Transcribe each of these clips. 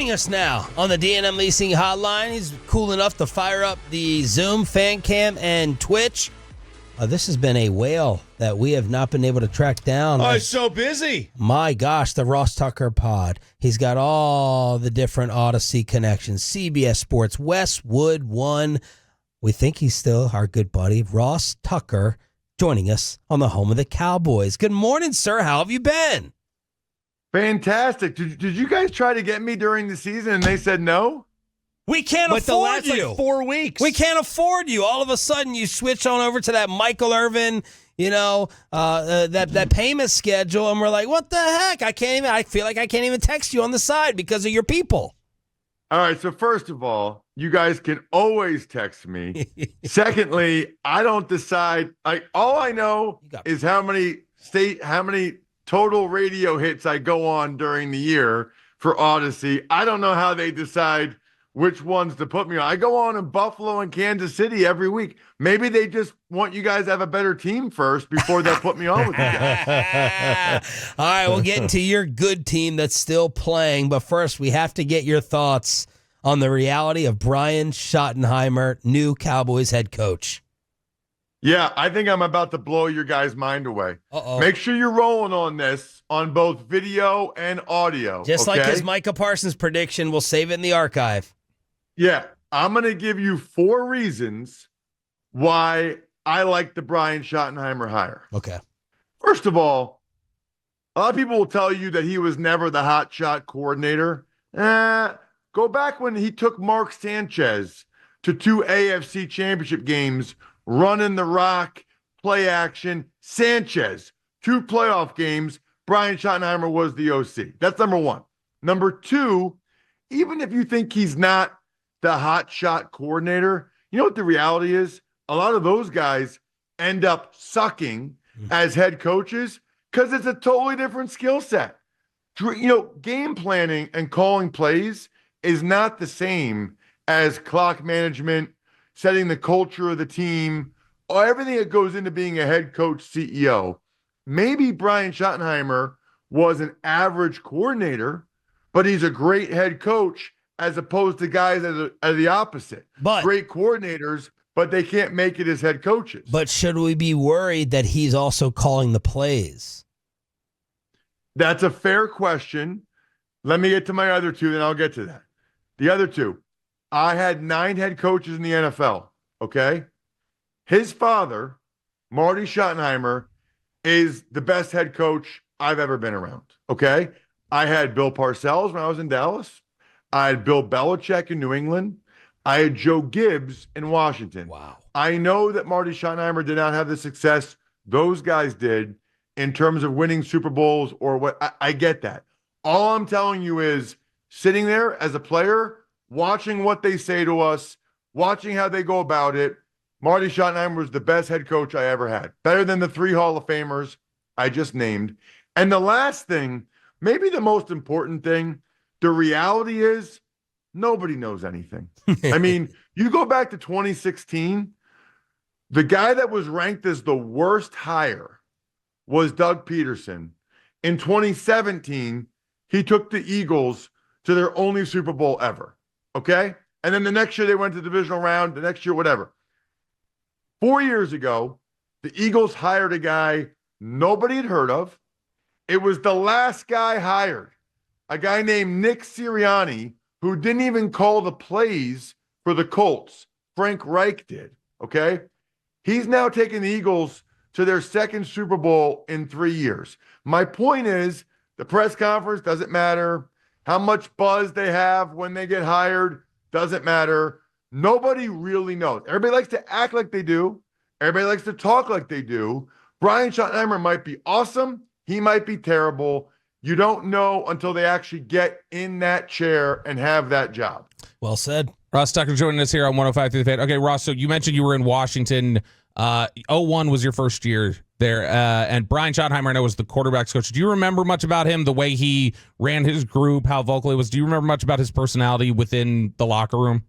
Joining us now on the D&M Leasing Hotline, he's cool enough to fire up the Zoom, fan cam, and Twitch. This has been a whale that we have not been able to track down. Oh, he's so busy. My gosh, the Ross Tucker pod. He's got all the different Audacy connections, CBS Sports, Westwood One. We think he's still our good buddy, Ross Tucker, joining us on the home of the Cowboys. Good morning, sir. How have you been? Fantastic. Did you guys try to get me during the season and they said no? We can't But the afford last you. 4 weeks. We can't afford you. All of a sudden, you switch on over to that Michael Irvin, that payment schedule, and we're like, what the heck? I feel like I can't even text you on the side because of your people. All right. So first of all, you guys can always text me. Secondly, I don't decide. All I know is how many total radio hits I go on during the year for Audacy. I don't know how they decide which ones to put me on. I go on in Buffalo and Kansas City every week. Maybe they just want you guys to have a better team first before they put me on with you guys. All right, we'll get into your good team that's still playing. But first, we have to get your thoughts on the reality of Brian Schottenheimer, new Cowboys head coach. Yeah, I think I'm about to blow your guys' mind away. Uh-oh. Make sure you're rolling on this on both video and audio. Just okay? like his Micah Parsons prediction, we'll save it in the archive. Yeah, I'm going to give you 4 reasons why I like the Brian Schottenheimer hire. Okay. First of all, a lot of people will tell you that he was never the hot shot coordinator. Go back when he took Mark Sanchez to 2 AFC championship games, running the rock, play action. Sanchez, 2 playoff games. Brian Schottenheimer was the OC. That's number 1. Number 2, even if you think he's not the hot shot coordinator, you know what the reality is? A lot of those guys end up sucking as head coaches because it's a totally different skill set. Game planning and calling plays is not the same as clock management, setting the culture of the team, or everything that goes into being a head coach CEO. Maybe Brian Schottenheimer was an average coordinator, but he's a great head coach as opposed to guys that are the opposite. Great coordinators, but they can't make it as head coaches. But should we be worried that he's also calling the plays? That's a fair question. Let me get to my other 2, then I'll get to that. The other 2, I had 9 head coaches in the NFL, okay? His father, Marty Schottenheimer, is the best head coach I've ever been around, okay? I had Bill Parcells when I was in Dallas. I had Bill Belichick in New England. I had Joe Gibbs in Washington. Wow. I know that Marty Schottenheimer did not have the success those guys did in terms of winning Super Bowls or what. I get that. All I'm telling you is sitting there as a player, watching what they say to us, watching how they go about it. Marty Schottenheimer was the best head coach I ever had. Better than the 3 Hall of Famers I just named. And the last thing, maybe the most important thing, the reality is nobody knows anything. I mean, you go back to 2016, the guy that was ranked as the worst hire was Doug Peterson. In 2017, he took the Eagles to their only Super Bowl ever, okay? And then the next year they went to the divisional round, the next year, whatever. 4 years ago, the Eagles hired a guy nobody had heard of. It was the last guy hired, a guy named Nick Sirianni, who didn't even call the plays for the Colts. Frank Reich did, okay? He's now taking the Eagles to their 2nd Super Bowl in 3 years. My point is, the press conference doesn't matter. How much buzz they have when they get hired doesn't matter. Nobody really knows. Everybody likes to act like they do. Everybody likes to talk like they do. Brian Schottenheimer might be awesome. He might be terrible. You don't know until they actually get in that chair and have that job. Well said. Ross Tucker joining us here on 105 through the Fan. Okay, Ross, so you mentioned you were in Washington. 01 was your first year there. And Brian Schottenheimer, I know, was the quarterback's coach. Do you remember much about him, the way he ran his group, how vocal he was? Do you remember much about his personality within the locker room?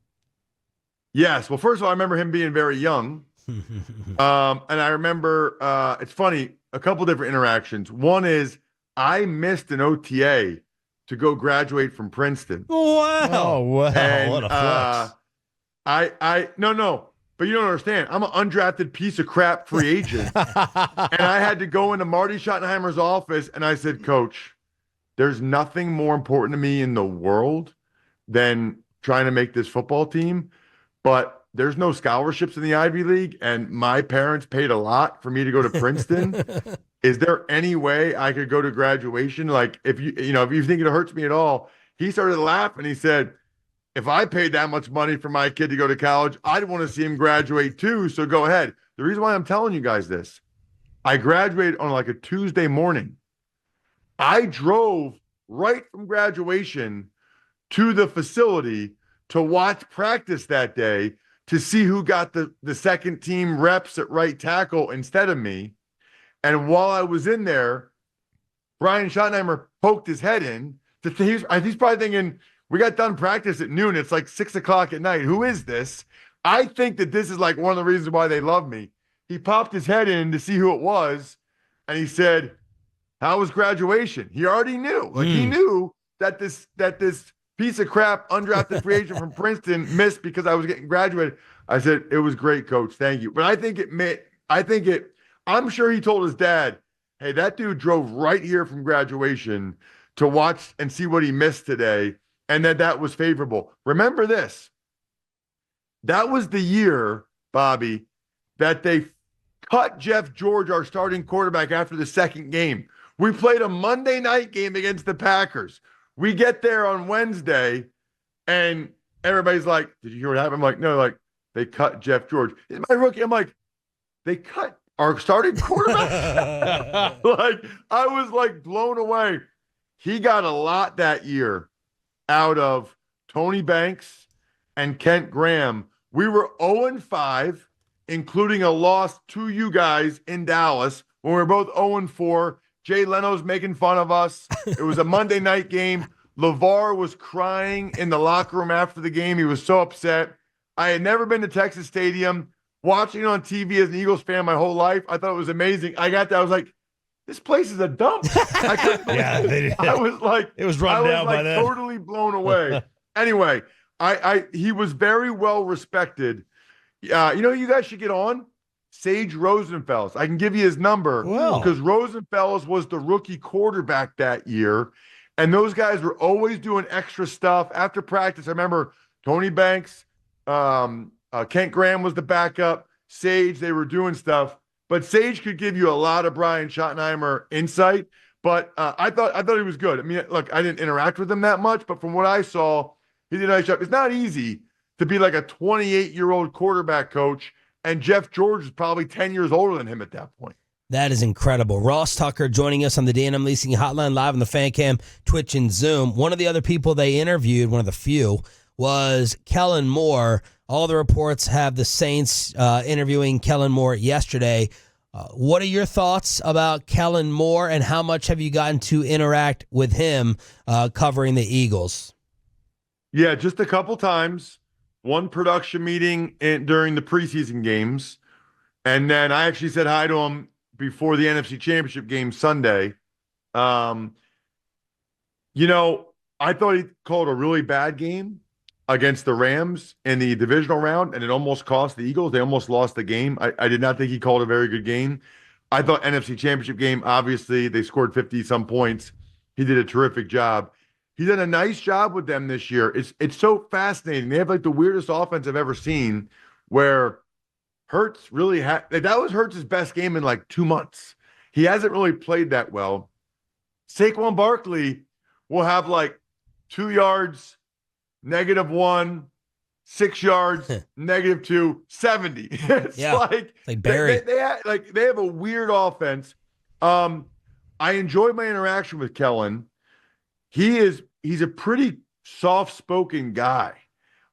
Yes. Well, first of all, I remember him being very young. And I remember, it's funny, a couple different interactions. One is I missed an OTA to go graduate from Princeton. Wow. Oh, wow. And What a flex. no, but you don't understand. I'm an undrafted piece of crap free agent. And I had to go into Marty Schottenheimer's office and I said, Coach, there's nothing more important to me in the world than trying to make this football team. But there's no scholarships in the Ivy League, and my parents paid a lot for me to go to Princeton. Is there any way I could go to graduation? Like, if you think it hurts me at all, he started laughing. He said, if I paid that much money for my kid to go to college, I'd want to see him graduate too. So go ahead. The reason why I'm telling you guys this, I graduated on like a Tuesday morning. I drove right from graduation to the facility to watch practice that day to see who got the second team reps at right tackle instead of me. And while I was in there, Brian Schottenheimer poked his head in. He's probably thinking, we got done practice at noon. It's like 6 o'clock at night. Who is this? I think that this is like one of the reasons why they love me. He popped his head in to see who it was. And he said, how was graduation? He already knew. Like he knew that this piece of crap undrafted free agent from Princeton missed because I was getting graduated. I said, it was great, Coach. Thank you. But I'm sure he told his dad, hey, that dude drove right here from graduation to watch and see what he missed today. And that was favorable. Remember this. That was the year, Bobby, that they cut Jeff George, our starting quarterback, after the second game. We played a Monday night game against the Packers. We get there on Wednesday, and everybody's like, did you hear what happened? I'm like, no, like, they cut Jeff George. Is my rookie? I'm like, they cut our starting quarterback? Like, I was like blown away. He got a lot that year out of Tony Banks and Kent Graham. We were 0-5, including a loss to you guys in Dallas when we were both 0-4. Jay Leno's making fun of us. It was a Monday night game. LeVar was crying in the locker room after the game. He was so upset. I had never been to Texas Stadium. Watching it on TV as an Eagles fan my whole life, I thought it was amazing. I got there. I was like, this place is a dump. I couldn't believe it. I was like, it was run down by then. Totally blown away. Anyway, he was very well respected. You know, you guys should get on Sage Rosenfels. I can give you his number because Rosenfels was the rookie quarterback that year. And those guys were always doing extra stuff after practice. I remember Tony Banks, Kent Graham was the backup. Sage, they were doing stuff. But Sage could give you a lot of Brian Schottenheimer insight. But I thought he was good. I mean, look, I didn't interact with him that much, but from what I saw, he did a nice job. It's not easy to be like a 28-year-old quarterback coach, and Jeff George is probably 10 years older than him at that point. That is incredible. Ross Tucker joining us on the D&M Leasing Hotline live on the Fan Cam, Twitch, and Zoom. One of the other people they interviewed, one of the few, was Kellen Moore. All the reports have the Saints interviewing Kellen Moore yesterday. What are your thoughts about Kellen Moore, and how much have you gotten to interact with him covering the Eagles? Yeah, just a couple times. One production meeting during the preseason games. And then I actually said hi to him before the NFC Championship game Sunday. You know, I thought he called a really bad game against the Rams in the divisional round, and it almost cost the Eagles. They almost lost the game. I did not think he called a very good game. I thought NFC Championship game, obviously, they scored 50-some points. He did a terrific job. He did a nice job with them this year. It's so fascinating. They have like the weirdest offense I've ever seen, where Hurts really that was Hurts' best game in like 2 months. He hasn't really played that well. Saquon Barkley will have like 2 yards, -1, 6 yards, -2, 70. It's like Barry. They have a weird offense. I enjoyed my interaction with Kellen. He's a pretty soft-spoken guy.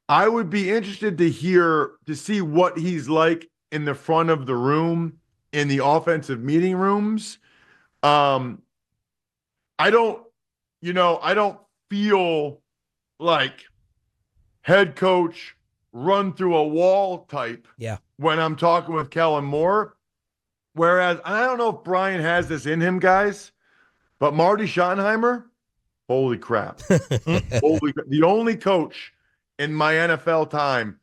I would be interested to see what he's like in the front of the room, in the offensive meeting rooms. I don't feel like head coach run through a wall type when I'm talking with Kellen Moore. Whereas, I don't know if Brian has this in him, guys, but Marty Schottenheimer, Holy crap. The only coach in my NFL time,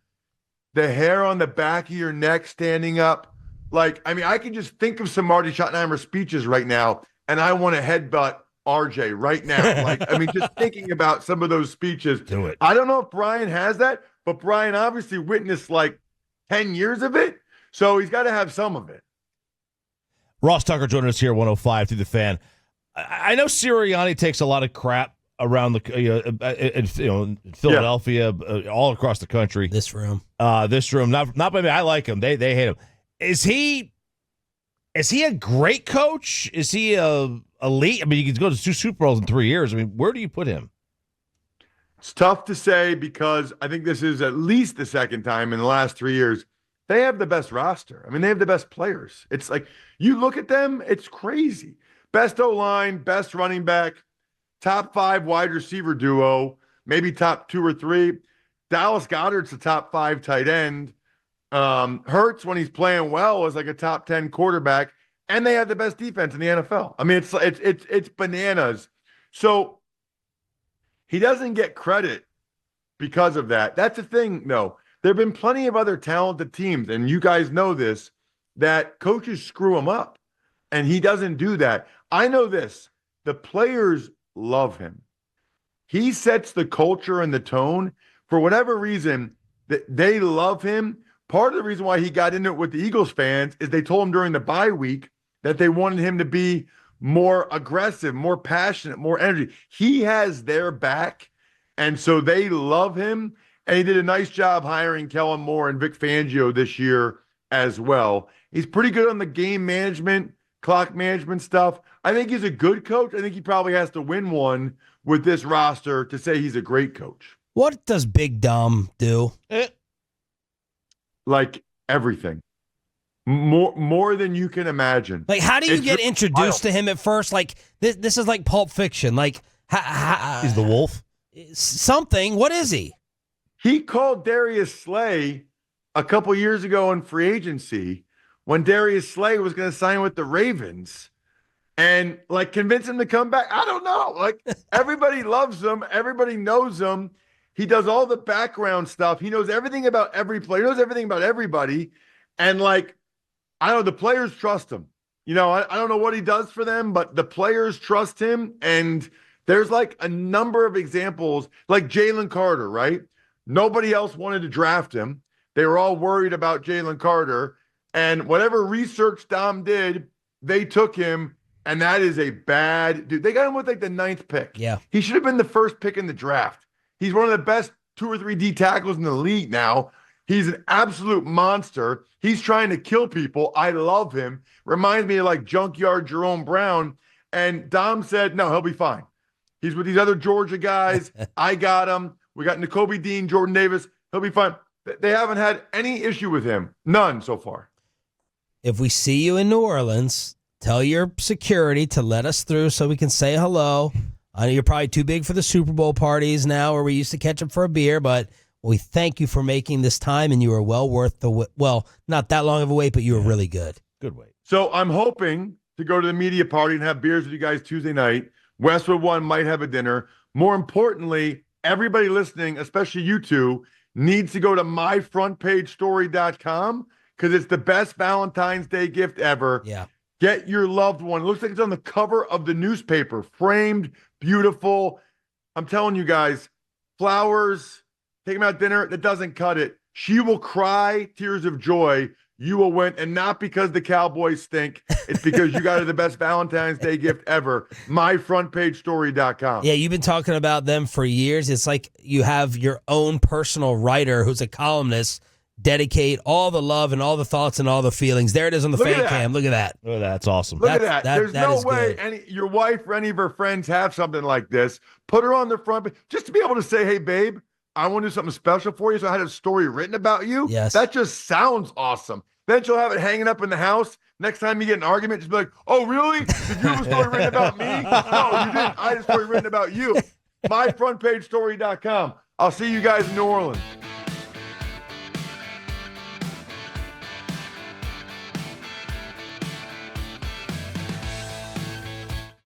the hair on the back of your neck standing up. Like, I mean, I can just think of some Marty Schottenheimer speeches right now, and I want to headbutt RJ right now. Like, I mean, just thinking about some of those speeches. Do it. I don't know if Brian has that, but Brian obviously witnessed like 10 years of it, so he's got to have some of it. Ross Tucker joining us here, 105 through the Fan. I know Sirianni takes a lot of crap around in Philadelphia, all across the country. This room, not by me. I like him. They hate him. Is he a great coach? Is he a elite? I mean, he can go to 2 Super Bowls in 3 years. I mean, where do you put him? It's tough to say because I think this is at least the second time in the last 3 years they have the best roster. I mean, they have the best players. It's like you look at them, it's crazy. Best O-line, best running back, top 5 wide receiver duo, maybe top 2 or 3. Dallas Goedert's the top 5 tight end. Hurts, when he's playing well, is like a top 10 quarterback, and they have the best defense in the NFL. I mean, it's bananas. So he doesn't get credit because of that. That's the thing, though. There have been plenty of other talented teams, and you guys know this, that coaches screw him up, and he doesn't do that. I know this. The players love him. He sets the culture and the tone. For whatever reason, that they love him. Part of the reason why he got into it with the Eagles fans is they told him during the bye week that they wanted him to be more aggressive, more passionate, more energy. He has their back, and so they love him. And he did a nice job hiring Kellen Moore and Vic Fangio this year as well. He's pretty good on the game management, clock management stuff. I think he's a good coach. I think he probably has to win one with this roster to say he's a great coach. what does Big Dom do? Like everything. More than you can imagine. Like, how do you It's get really introduced wild. to him at first? Like, this is like Pulp Fiction. Like, He's the wolf. something. What is he? He called Darius Slay a couple years ago in free agency when Darius Slay was going to sign with the Ravens and like convince him to come back. I don't know. Like everybody loves him. Everybody knows him. He does all the background stuff. He knows everything about every player. He knows everything about everybody. And like, I don't know, the players trust him. You know, I don't know what he does for them, but the players trust him. And there's like a number of examples, like Jalen Carter, right? Nobody else wanted to draft him. They were all worried about Jalen Carter. And whatever research Dom did, they took him. And that is a bad dude. They got him with like the 9th pick. Yeah. He should have been the first pick in the draft. He's one of the best 2 or 3 D tackles in the league now. He's an absolute monster. He's trying to kill people. I love him. Reminds me of like Junkyard Jerome Brown. And Dom said, no, he'll be fine. He's with these other Georgia guys. I got him. We got Nakobe Dean, Jordan Davis. He'll be fine. They haven't had any issue with him. None so far. If we see you in New Orleans, tell your security to let us through so we can say hello. I know you're probably too big for the Super Bowl parties now where we used to catch up for a beer, but we thank you for making this time, and you were well worth the well, not that long of a wait, but you were really good. Good wait. So I'm hoping to go to the media party and have beers with you guys Tuesday night. Westwood One might have a dinner. More importantly, everybody listening, especially you two, needs to go to myfrontpagestory.com because it's the best Valentine's Day gift ever. Yeah. Get your loved one. It looks like it's on the cover of the newspaper, framed, beautiful. I'm telling you guys, flowers, take them out to dinner, that doesn't cut it. She will cry tears of joy. You will win, and not because the Cowboys stink. It's because you got her the best Valentine's Day gift ever. Myfrontpagestory.com. Yeah, you've been talking about them for years. It's like you have your own personal writer who's a columnist dedicate all the love and all the thoughts and all the feelings. There it is on the Look at fan that. cam. Look at that. Oh, that's awesome. Look at that. There's that no is way good. your wife or any of her friends have something like this. Put her on the front page just to be able to say, hey, babe, I want to do something special for you. So I had a story written about you. Yes. That just sounds awesome. Then she'll have it hanging up in the house. Next time you get an argument, just be like, oh, really? Did you have a story written about me? No, you didn't. I had a story written about you. Myfrontpagestory.com. I'll see you guys in New Orleans.